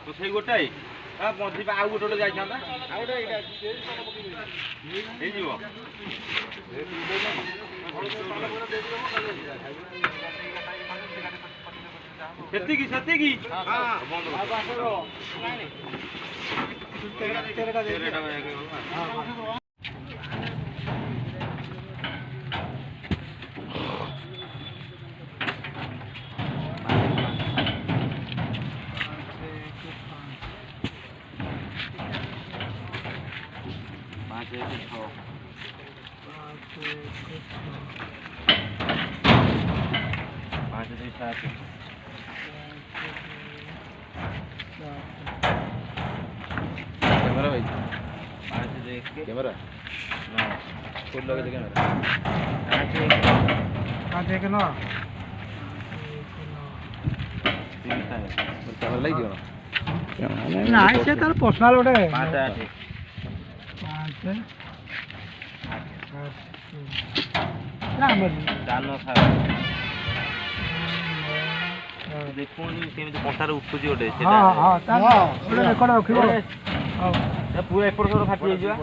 तो सही गोटाए मझी आउ गोटे गोटे जाइछांता आउ गोटे एटा हे जीवो सेतिकी सेतिकी हां बंद बासरो नाही तेरेटा हां कैमरा भाई कैमरा ना फुल लगे दे कैमरा हां देख ना कैमरा लग गयो ना से तार पर्सनल ओटे 5 ना हमर दानो खा देखोनी केमिति कंटार उठुजी ओटे सेटा हां हां ता ओटे रेकॉर्ड रखिबो हां पूरा एपड़ फाटी जाइबा